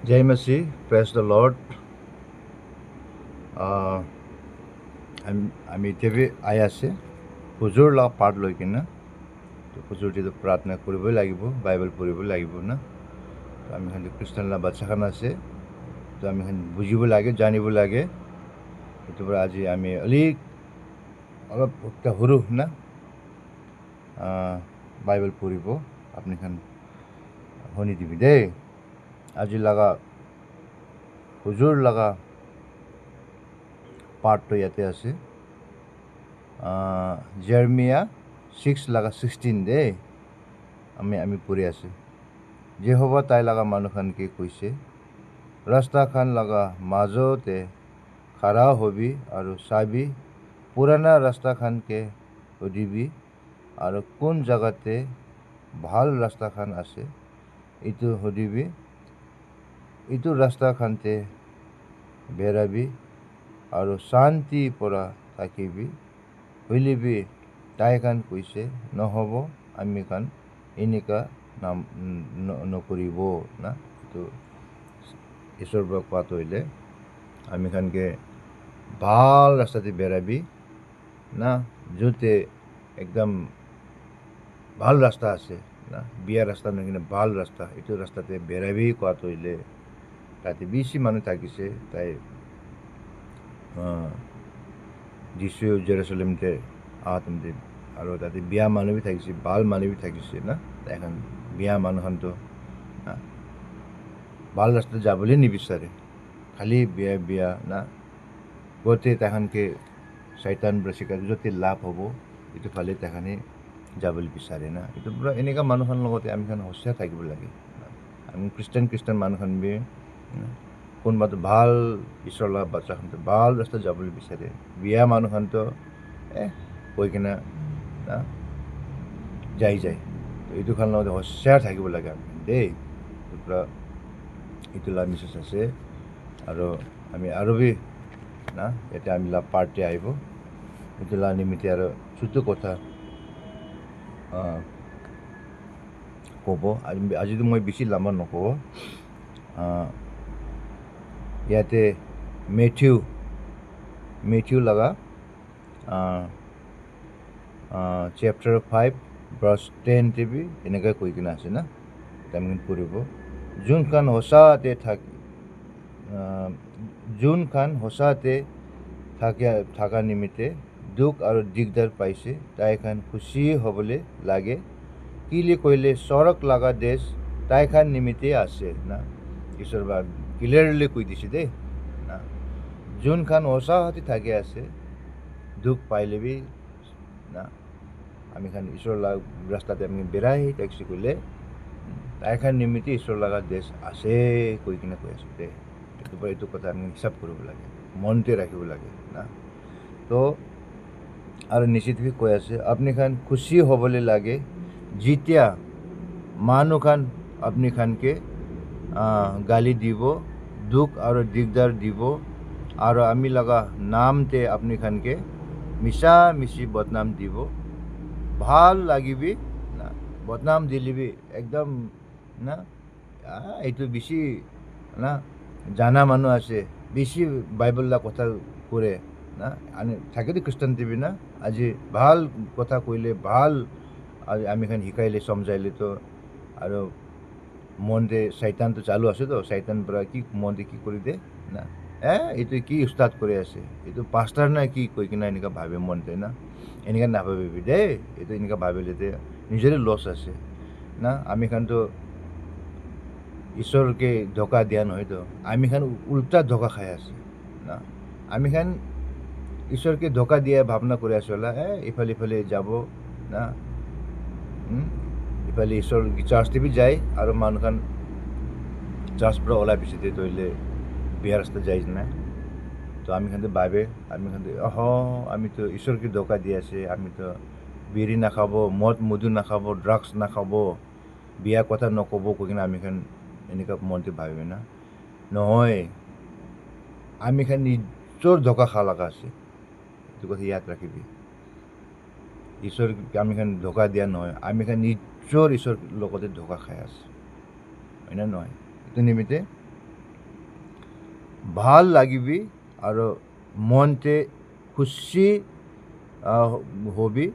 Jai Masi, praise the Lord. আমি এতিয়া আই আছে হুজুৰ লগ পাৰ্ট লৈ কিনে তো হুজুৰটিতো প্ৰাৰ্থনা কৰিবই লাগিব, বাইবেল পঢ়িবই লাগিব না। তো আমি খালি খ্ৰীষ্টান বাচ্চাখান আছে, তো আমি বুজিব লাগে, জানিব লাগে। সেইটো পৰা আজি আমি অলপ সৰু না বাইবেল পঢ়িব আপুনি শুনি দিবি দেই। আজি লগা হুজুৰ লগা পাৰ্টটো ইয়াতে আছে, জেৰমিয়া 6:16 দেই। আমি পঢ়ি আছোঁ। যেহোৱা তাই লগা মানুহখানকে কৈছে, ৰাস্তাখান লগা মাজতে খাৰা হবি আৰু চাবি, পুৰণা ৰাস্তাখানকে সুধিবি আৰু কোন জেগাতে ভাল ৰাস্তাখান আছে এইটো সুধিবি, এইটো ৰাস্তাখানতে বেৰাবি আৰু শান্তি পৰা থাকিবি। বুলিবি তাইখান কৈছে, নহ'ব আমি এনেকা নকৰিব না। এইটো ঈশ্বৰৰ পৰা কোৱাটো হ'লে আমি ভাল ৰাস্তাতে বেৰাবি না, য'তে একদম ভাল ৰাস্তা আছে না, বিয়া ৰাস্তা নহয় কিনে ভাল ৰাস্তা, এইটো ৰাস্তাতে বেৰাবি কোৱাটো হ'লে তাতে বেছি মানুহ থাকিছে। তাই যিশু জেৰুচালেমতে আহোঁতে আৰু তাতে বিয়া মানুহ থাকিছে, ভাল মানুহ থাকিছে না। এখন বিয়া মানুহখনতো ভাল ৰাস্তাত যাবলৈ নিবিচাৰে, খালি বিয়া না, গোটেই তাহানকে শয়তান চিকাৰী য'তে লাভ হ'ব এইটো ফালে তাহানে যাবলৈ বিচাৰে না। এইটো পূৰা এনেকুৱা মানুহখনৰ লগতে আমি হুঁচিয়াৰ থাকিব লাগে। আমি খ্ৰীষ্টান মানুহখন কোনোবাটো ভাল ঈশ্বৰৰ লগা বাচ্চাখনটো ভাল ৰাস্তাত যাবলৈ বিচাৰে, বিয়া মানুহখনতো কৈ কিনে যায়। এইটো খান লগতে হুঁচিয়াৰ থাকিব লাগে আমি দেই। পূৰা এইটো লা মেছেজ আছে আৰু আমি আৰু না এতিয়া আমি পাৰ্টি আহিব এইটো লা নিমিত্তে আৰু ছোটো কথা ক'ব। আজিতো মই বেছি লাম্বা নকওঁ। ইয়াতে মেথিউ লগা চেপ্টাৰ 5:10 টিভি এনেকৈ কৈ কিনে আছে না। আমি পঢ়িব, যোনখান সঁচাতে থকা নিমিত্তে দুখ আৰু দিগদাৰ পাইছে, তাইখান খুচি হ'বলৈ লাগে। কিলি কৰিলে স্বৰ্গ লগা দেশ তাইখান নিমিত্তে আছে না। ঈশ্বৰ বা ক্লিয়াৰলি কৈ দিছে দেই না, যোনখান সঁচাতে থাকি আছে দুখ পাইলেবি না, আমি ঈশ্বৰ লগা ৰাস্তাতে আমি বেৰাই থাকিছে কৰিলে তাইখান নিমিত্তে ঈশ্বৰ লগা দেশ আছে কৈ কিনে কৈ আছোঁ দেই। এইটো কথা আমি হিচাপ কৰিব লাগে, মনতে ৰাখিব লাগে না। তো আৰু নিশ্চিতভাৱে কৈ আছে, আপুনি খুচি হ'বলৈ লাগে যেতিয়া মানুহখান আপুনিখানকে গালি দিব, দুখ আৰু দিগদাৰ দিব আৰু আমি লগা নামতে আপুনিখানকে মিছি বদনাম দিব। ভাল লাগিবি না, বদনাম দিলিবি একদম না। এইটো বেছি না জানা মানুহ আছে, বেছি বাইবেল কথা কৰে না। থাকেতো খ্ৰীষ্টান টিভি না, আজি ভাল কথা কৈলে ভাল আমি শিকাইলে সমজাইলেতো আৰু মনতে শয়তানটো চালু আছেতো, শয়তান পৰা মনতে কি কৰি দে না, এইটো কি ষ্টাৰ্ট কৰি আছে, এইটো পাষ্টাৰ না কি কৈ কিনে এনেকুৱা ভাবে মনতে না। এনেকুৱা নাভাবিবি দেই, এইটো এনেকুৱা ভাবিলে নিজৰে লছ আছে না। আমি ঈশ্বৰকে ধোকা দিয়া নহয়তো, আমি উল্টা ধোকা খাই আছোঁ না। আমি ঈশ্বৰকে ধোকা দিয়া ভাৱনা কৰি আছোঁ, ইফালে যাব না, ইফালে ঈশ্বৰ চাৰ্চ টিভি যায় আৰু মানুহখন চাৰ্চ পৰা ওলাই পিছতে তৈলে বিয়া ৰাস্তা যায় নাই। তো আমি ভাবে আমিতো ঈশ্বৰকে ধোকা দি আছে, আমিতো বিড়ি নাখাব, মদু নাখাব, ড্ৰাগছ নাখাব, বিয়া কথা নক'ব কৈ কিনে আমি এনেকুৱা মনতে ভাবে না। নহয়, আমি নিজৰ ধোকা খাব লগা আছে, এইটো কথা ইয়াদ ৰাখিবি। ঈশ্বৰ আমি ধোকা দিয়া নহয়, আমি নিজৰ ঈশ্বৰৰ লগতে ধোকা খাই আছোঁ, হয় না নহয়। এইটো নিমিত্তে ভাল লাগিবি আৰু মনতে খুচি হবি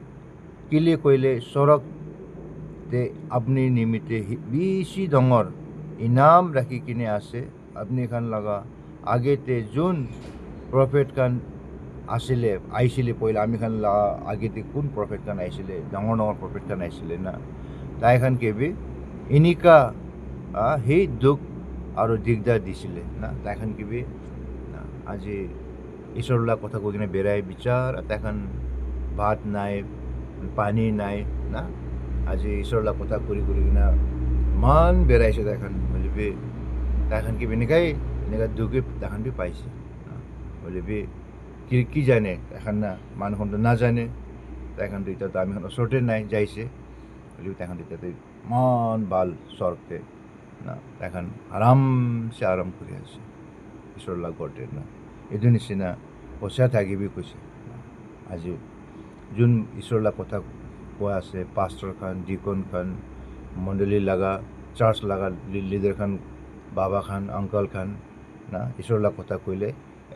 কিলি কইলে সৰকতে আপনি নিমিত্তে বেছি ডাঙৰ ইনাম ৰাখি কিনে আছে আপনি খান লগা আগেতে যোন প্ৰফেট খান আইছিলে পहिले আমি খান আগেতে কোন প্ৰফেট খান আইছিলে ডাঙৰ প্ৰফেট খান আইছিলে না তাই খান কেবি এনেকা সেই দুখ আৰু দিগদাৰ দিছিলে না তাই খান কেবি আজি ঈশ্বৰৰ কথা কৈ কিনে বেৰাই বিচাৰ তাই খান ভাত নাই পানী নাই না আজি ঈশ্বৰৰ কথা কৰি কিনে মান বেৰাইছে তাই খান বলিবি তাই খান কেবি এনেকা দুখে তাই খান বি পাইছে বলিবি কি জানে এখন না মানুহখনতো নাজানে তাইখানতো এতিয়াতো আমি ওচৰতে নাই যাইছে বলিবি তাইখান এতিয়াতো ইমান ভাল স্বৰ্গতে না তাইখান আৰামছে আৰাম কৰি আছে ঈশ্বৰৰ লগতে না এইটো নিচিনা পইচা থাকিবি কৈছে আজি যোন ঈশ্বৰৰ কথা কোৱা আছে পাষ্টৰ খান ডিকন খান মণ্ডলী লগা চাৰ্চ লগা লিডাৰ খান বাবা খান আংকল খান না ঈশ্বৰৰ কথা কৈলে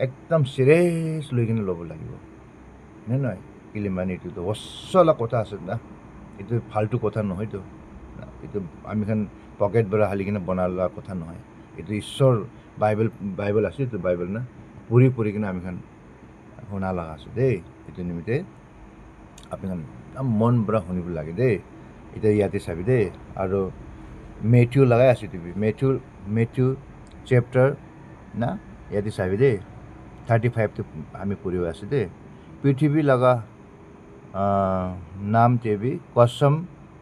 একদম চিৰিয়াছ লৈ কিনে ল'ব লাগিব নে নহয় কেলে মানে এইটোতো অচলা কথা আছে না এইটো ফাল্টু কথা নহয়তো এইটো আমি খান পকেট পৰা হালি কিনে বনাই লোৱা কথা নহয় এইটো ঈশ্বৰ বাইবেল আছে এইটো বাইবেল না পঢ়ি কিনে আমি খান শুনা লগা আছে দেই এইটো নিমিত্তে আপুনি খান মন পৰা শুনিব লাগে দেই এতিয়া ইয়াতে চাবি দেই আৰু মেথিউ লগাই আছো তুমি মেথিউ চেপ্টাৰ না ইয়াতে চাবি দেই 35 আমি পঢ়িব আছো দেই পৃথিৱী লগা নাম তেবি কসম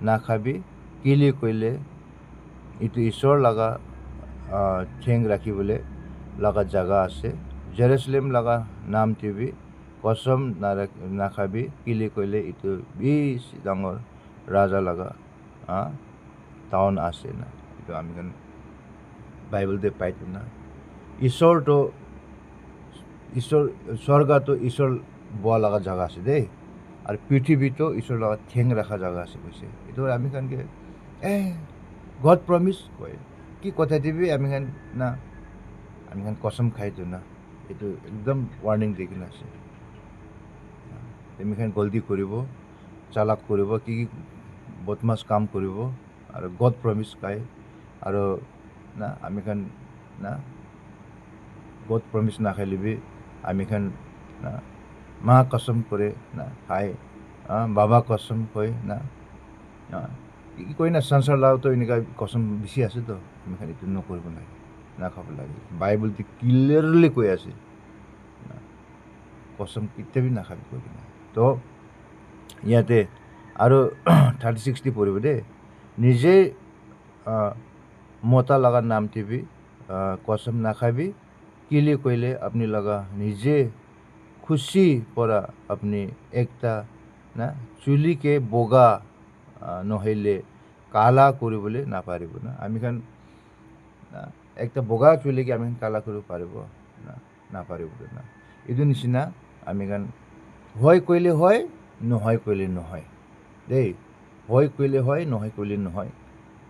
নাখাবি কিলি কইলে এইটো ঈশ্বৰ লগা ঠেং ৰাখিবলৈ লগা জাগা আছে জেৰুজালেম লগা নাম তেবি কসম নাখাবি কিলি কইলে এইটো বেছি ডাঙৰ ৰাজা লগা টাউন আছে না এইটো আমি বাইবেলতে পাইতো না ঈশ্বৰটো স্বৰ্গতো ঈশ্বৰ বোৱা লগা জাগা আছে দেই আৰু পৃথিৱীতো ঈশ্বৰ লগা ঠেং ৰখা জাগা আছে কৈছে এইটো আমি খানকে গড প্ৰমিছ কয় কি কথা দিবি আমি খান কসম খাইতো না এইটো একদম ৱাৰ্ণিং দি কিনে আছে তুমি খান গলতি কৰিব চালাক কৰিব কি বদমাছ কাম কৰিব আৰু গড প্ৰমিছ খায় আৰু না আমি খান না গড প্ৰমিছ নাখাইলিবি আমি খান না মা কসম কৰে না খাই বাবা কসম কয় না কি কয় না সংসাৰ লাওতো এনেকুৱা কসম বেছি আছেতো আমি খান এইটো নকৰিব লাগে নাখাব লাগে বাইবেলটো ক্লিয়াৰলি কৈ আছে কসম কেতিয়াবি নাখাবি কৈ কিনে তো ইয়াতে আৰু 36 পঢ়িব দেই নিজে মতা লগা নাম টিপি কসম নাখাবি কিলি কইলে আপনি লগা নিজে খুশি পৰা আপনি একটা না চুলিকে বগা নহলে কালা কৰিবলৈ নাপাৰিব না আমি খান একটা বগা চুলিকে আমি কালা কৰিব পাৰিব না নাপাৰিব না এইটো নিচিনা আমি খান হয় কইলে হয় নহয় কইলে নহয় দেই হয় কইলে হয় নহয় কইলে নহয়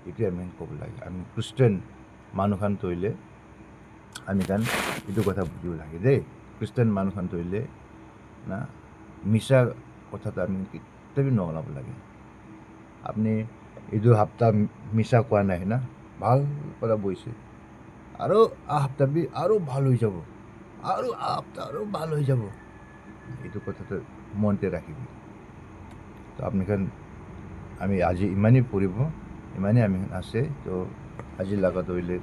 এইটো আমি ক'ব লাগে আমি খ্ৰীষ্টান মানুহ খান তৈলে আমি খান এইটো কথা বুজিব লাগে দেই খ্ৰীষ্টান মানুহ খান তৈলে না মিছা কথাটো আমি কেতিয়াবি নলাব লাগে আপনি এইটো সপ্তাহ মিছা কোৱা নাই না ভাল পৰা বইছে আৰু সপ্তাহ আৰু ভাল হৈ যাব আৰু সপ্তাহ আৰু ভাল হৈ যাব এইটো কথাটো মনতে ৰাখিবি তো আপনি খান আমি আজি ইমানেই পঢ়িব ইমানেই আমি আছে তো আজি লগা তৈলে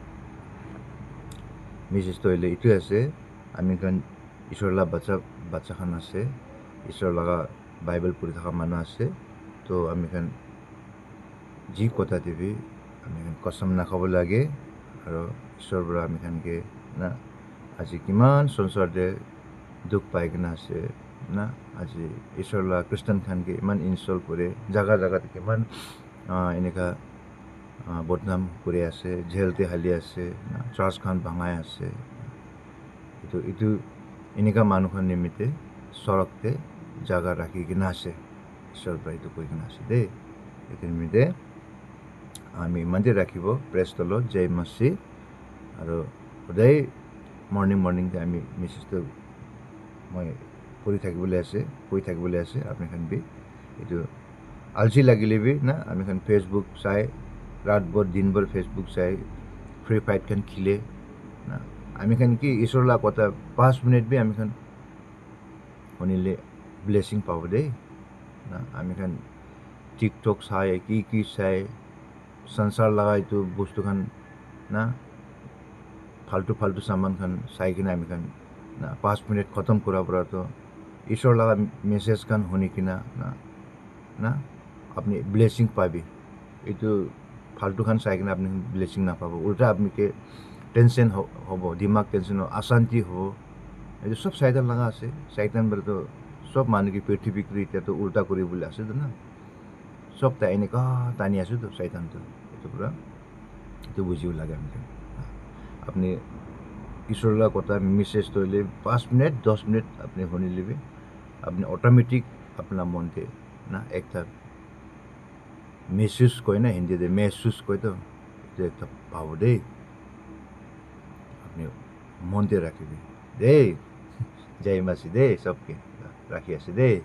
মেছেজটো হ'লে এইটোৱে আছে আমি খান ঈশ্বৰৰ লগা বাচ্চা খান আছে ঈশ্বৰৰ লগা বাইবেল পঢ়ি থকা মানুহ আছে তো আমি খান যি কথা দিবি আমি কসম নাখাব লাগে আৰু ঈশ্বৰৰ পৰা আমি খানকে না আজি কিমান সংসাৰতে দুখ পাই কিনে আছে না আজি ঈশ্বৰৰ লগা খ্ৰীষ্টান খানকে ইমান ইনষ্টল কৰে জাগাতে কিমান এনেকা বদনাম কৰি আছে জেলতে হালি আছে চাৰ্চ খান ভাঙাই আছে এইটো এনেকা মানুহৰ নিমিত্তে সৰকতে জাগা ৰাখি কিনে আছে ঈশ্বৰৰ পৰা এইটো কৈ কিনে আছে দেই এইটো নিমিত্তে আমি ইমানতে ৰাখিব প্ৰেছ তলত জয় মচি আৰু সদায় মৰ্ণিংতে আমি মেছেজটো মই কৈ থাকিবলৈ আছে আপুনি বি এইটো আলচি লাগিলে বি না আমি ফেচবুক চাই ৰাতভৰ দিনভৰ ফেচবুক চাই ফ্ৰী ফায়াৰ খেলে না আমি কি ঈশ্বৰৰ লগত কথা 5 মিনিট বি আমি শুনিলে ব্লেছিং পাব দেই না আমি টিকটক চাই কি চাই সংসাৰ লগা এইটো বস্তুখান না ফাল্টু সামান চাই কিনে আমি না 5 মিনিট খতম কৰাৰ পৰাতো ঈশ্বৰ লগা মেছেজ শুনি কিনা না আপুনি ব্লেছিং পাবি এইটো ফাল্টুখান চাই কিনে আপুনি ব্লেছিং নাপাব উল্টা আপুনিকে টেনশ্যন হ'ব দিমাগ টেনশ্যন হ'ব অশান্তি হ'ব এইটো চব চাইতান লগা আছে চাইতান বলেতো চব মানুহ কি পৃথিৱীক এতিয়াতো উল্টা কৰিবলৈ আছেতো না চব তাই এনেকুৱা টানি আছোতো চাইতানটো এইটো পূৰা এইটো বুজিব লাগে আমি আপুনি ঈশ্বৰৰ লগত কথা মেছেজ কৰিলে 5 মিনিট 10 মিনিট আপুনি শুনি ল'বি আপুনি অট'মেটিক আপোনাৰ মনতে না একটা মেহসুস কয় না হিন্দীতে মেহসুস কয়তো যে একটা পাব দেই আপনি মনতে রাখিবি দেই জয় মাসি দেই সবকে রাখি আছে দেই